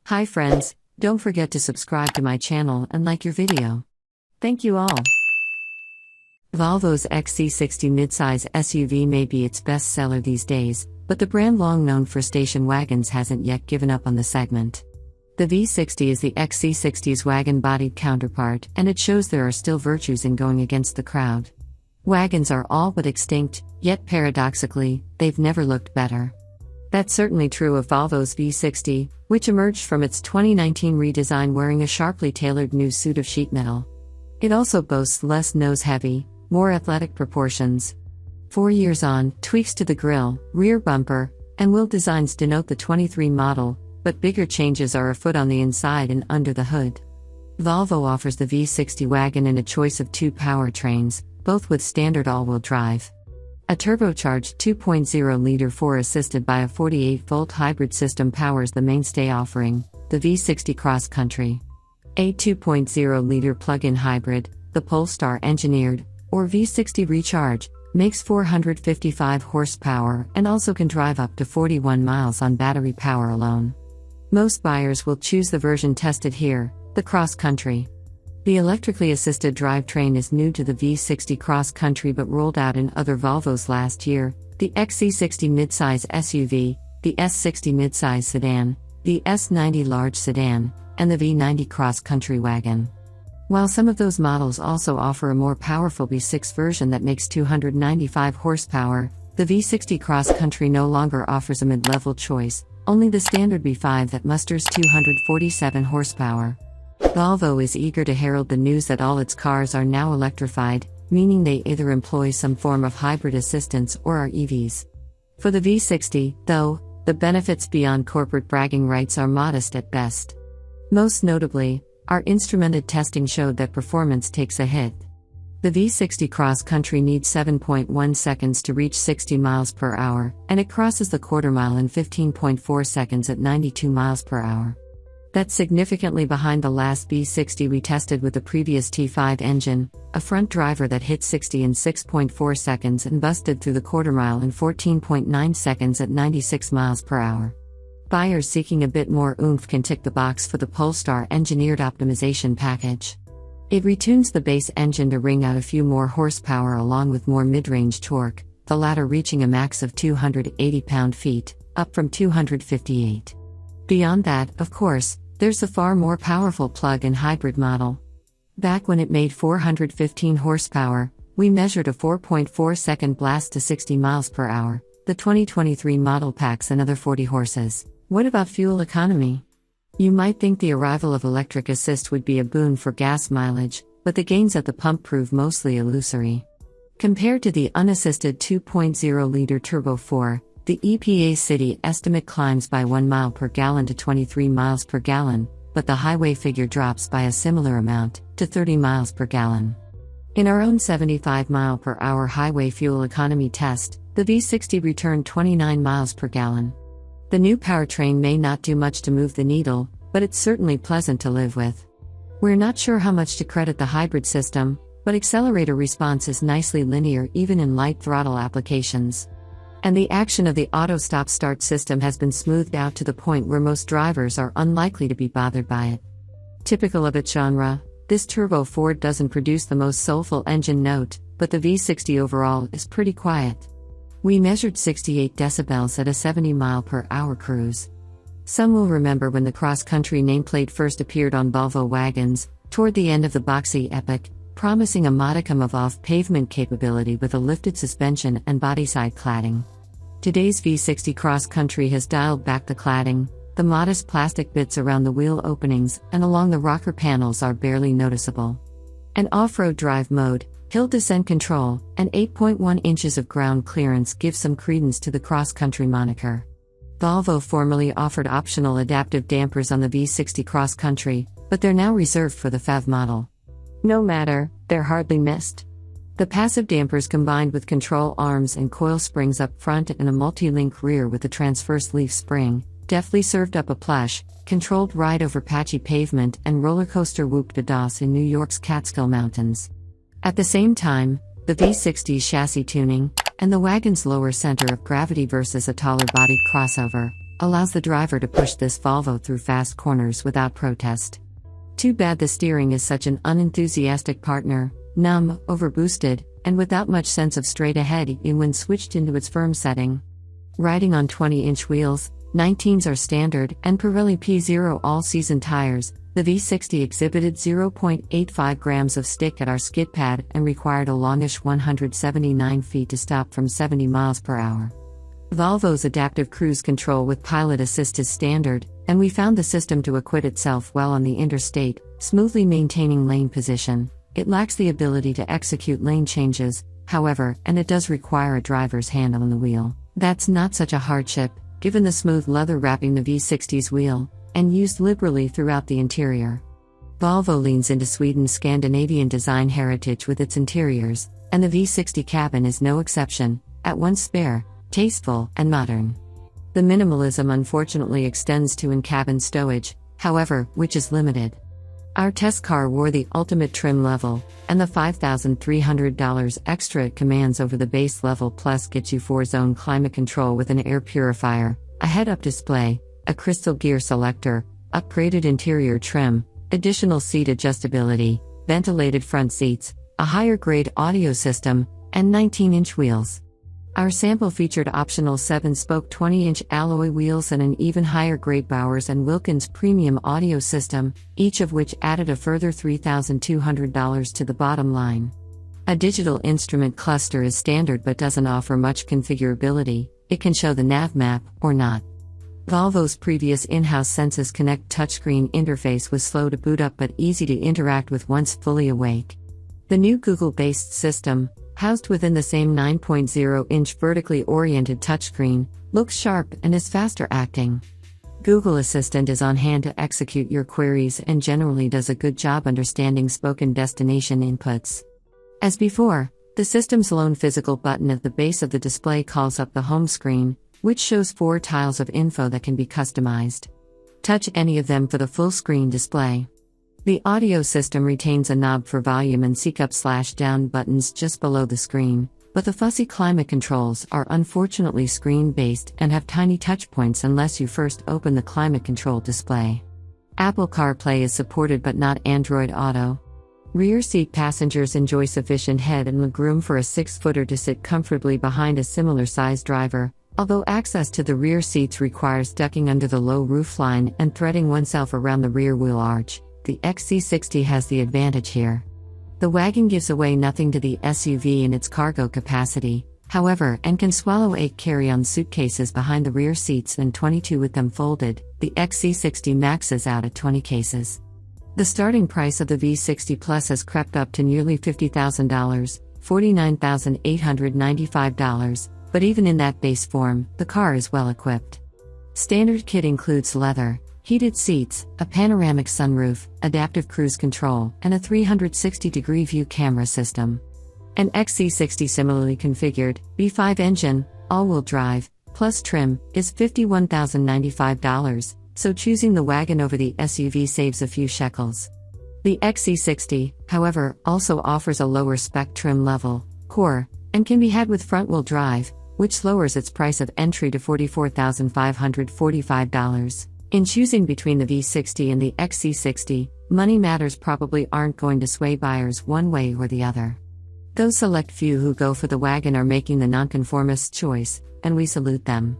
Hi friends, don't forget to subscribe to my channel and like your video. Thank you all. Volvo's XC60 midsize SUV may be its best seller these days, but the brand long known for station wagons hasn't yet given up on the segment. The V60 is the XC60's wagon-bodied counterpart, and it shows there are still virtues in going against the crowd. Wagons are all but extinct, yet paradoxically, they've never looked better. That's certainly true of Volvo's V60, which emerged from its 2019 redesign wearing a sharply tailored new suit of sheet metal. It also boasts less nose-heavy, more athletic proportions. 4 years on, tweaks to the grille, rear bumper, and wheel designs denote the 23 model, but bigger changes are afoot on the inside and under the hood. Volvo offers the V60 wagon in a choice of two powertrains, both with standard all-wheel drive. A turbocharged 2.0-liter 4 assisted by a 48-volt hybrid system powers the mainstay offering, the V60 Cross Country. A 2.0-liter plug-in hybrid, the Polestar engineered, or V60 Recharge, makes 455 horsepower and also can drive up to 41 miles on battery power alone. Most buyers will choose the version tested here, the Cross Country. The electrically assisted drivetrain is new to the V60 Cross Country but rolled out in other Volvos last year: the XC60 midsize SUV, the S60 midsize sedan, the S90 large sedan, and the V90 Cross Country wagon. While some of those models also offer a more powerful V6 version that makes 295 horsepower, the V60 Cross Country no longer offers a mid-level choice, only the standard V5 that musters 247 horsepower. Volvo is eager to herald the news that all its cars are now electrified, meaning they either employ some form of hybrid assistance or are EVs. For the V60, though, the benefits beyond corporate bragging rights are modest at best. Most notably, our instrumented testing showed that performance takes a hit. The V60 Cross Country needs 7.1 seconds to reach 60 miles per hour, and it crosses the quarter mile in 15.4 seconds at 92 miles per hour. That's significantly behind the last V60 we tested with the previous T5 engine, a front driver that hit 60 in 6.4 seconds and busted through the quarter mile in 14.9 seconds at 96 miles per hour. Buyers seeking a bit more oomph can tick the box for the Polestar engineered optimization package. It retunes the base engine to wring out a few more horsepower along with more mid-range torque, the latter reaching a max of 280 pound-feet, up from 258. Beyond that, of course, there's the far more powerful plug-in hybrid model. Back when it made 415 horsepower, we measured a 4.4-second blast to 60 miles per hour. The 2023 model packs another 40 horses. What about fuel economy? You might think the arrival of electric assist would be a boon for gas mileage, but the gains at the pump prove mostly illusory. Compared to the unassisted 2.0-liter Turbo 4, the EPA city estimate climbs by 1 mile per gallon to 23 miles per gallon, but the highway figure drops by a similar amount, to 30 miles per gallon. In our own 75 mile per hour highway fuel economy test, the V60 returned 29 miles per gallon. The new powertrain may not do much to move the needle, but it's certainly pleasant to live with. We're not sure how much to credit the hybrid system, but accelerator response is nicely linear even in light throttle applications. And the action of the auto stop-start system has been smoothed out to the point where most drivers are unlikely to be bothered by it. Typical of its genre, this Turbo 4 doesn't produce the most soulful engine note, but the V60 overall is pretty quiet. We measured 68 decibels at a 70 mile per hour cruise. Some will remember when the cross-country nameplate first appeared on Volvo wagons, toward the end of the boxy epoch, promising a modicum of off-pavement capability with a lifted suspension and bodyside cladding. Today's V60 Cross Country has dialed back the cladding, the modest plastic bits around the wheel openings and along the rocker panels are barely noticeable. An off-road drive mode, hill descent control, and 8.1 inches of ground clearance give some credence to the cross-country moniker. Volvo formerly offered optional adaptive dampers on the V60 Cross Country, but they're now reserved for the FEV model. No matter, they're hardly missed. The passive dampers combined with control arms and coil springs up front and a multi-link rear with a transverse leaf spring, deftly served up a plush, controlled ride over patchy pavement and roller coaster whoop de dos in New York's Catskill Mountains. At the same time, the V60's chassis tuning, and the wagon's lower center of gravity versus a taller-bodied crossover, allows the driver to push this Volvo through fast corners without protest. Too bad the steering is such an unenthusiastic partner, numb, overboosted, and without much sense of straight ahead even when switched into its firm setting. Riding on 20-inch wheels, 19s are standard, and Pirelli P0 all-season tires, the V60 exhibited 0.85 grams of stick at our skid pad and required a longish 179 feet to stop from 70 miles per hour. Volvo's adaptive cruise control with pilot assist is standard, and we found the system to acquit itself well on the interstate, smoothly maintaining lane position. It lacks the ability to execute lane changes, however, and it does require a driver's hand on the wheel. That's not such a hardship, given the smooth leather wrapping the V60's wheel, and used liberally throughout the interior. Volvo leans into Sweden's Scandinavian design heritage with its interiors, and the V60 cabin is no exception, at once spare, tasteful, and modern. The minimalism unfortunately extends to in-cabin stowage, however, which is limited. Our test car wore the ultimate trim level, and the $5,300 extra it commands over the base level plus gets you 4-zone climate control with an air purifier, a head-up display, a crystal gear selector, upgraded interior trim, additional seat adjustability, ventilated front seats, a higher-grade audio system, and 19-inch wheels. Our sample featured optional 7-spoke 20-inch alloy wheels and an even higher-grade Bowers & Wilkins premium audio system, each of which added a further $3,200 to the bottom line. A digital instrument cluster is standard but doesn't offer much configurability. It can show the nav map, or not. Volvo's previous in-house Sensus Connect touchscreen interface was slow to boot up but easy to interact with once fully awake. The new Google-based system, housed within the same 9.0-inch vertically oriented touchscreen, looks sharp and is faster acting. Google Assistant is on hand to execute your queries and generally does a good job understanding spoken destination inputs. As before, the system's lone physical button at the base of the display calls up the home screen, which shows 4 tiles of info that can be customized. Touch any of them for the full screen display. The audio system retains a knob for volume and seek up/down buttons just below the screen, but the Fussy climate controls are unfortunately screen-based and have tiny touch points unless you first open the climate control display. Apple CarPlay is supported but not Android Auto. Rear seat passengers enjoy sufficient head and legroom for a 6-footer to sit comfortably behind a similar-sized driver, although access to the rear seats requires ducking under the low roofline and threading oneself around the rear wheel arch. The XC60 has the advantage here. The wagon gives away nothing to the SUV in its cargo capacity, however, and can swallow 8 carry-on suitcases behind the rear seats and 22 with them folded. The XC60 maxes out at 20 cases. The starting price of the V60 Plus has crept up to nearly $50,000, $49,895, but even in that base form, the car is well equipped. Standard kit includes leather, heated seats, a panoramic sunroof, adaptive cruise control, and a 360-degree view camera system. An XC60 similarly configured, V5 engine, all-wheel drive, plus trim, is $51,095, so choosing the wagon over the SUV saves a few shekels. The XC60, however, also offers a lower spec trim level, Core, and can be had with front-wheel drive, which lowers its price of entry to $44,545. In choosing between the V60 and the XC60, money matters probably aren't going to sway buyers one way or the other. Those select few who go for the wagon are making the nonconformist choice, and we salute them.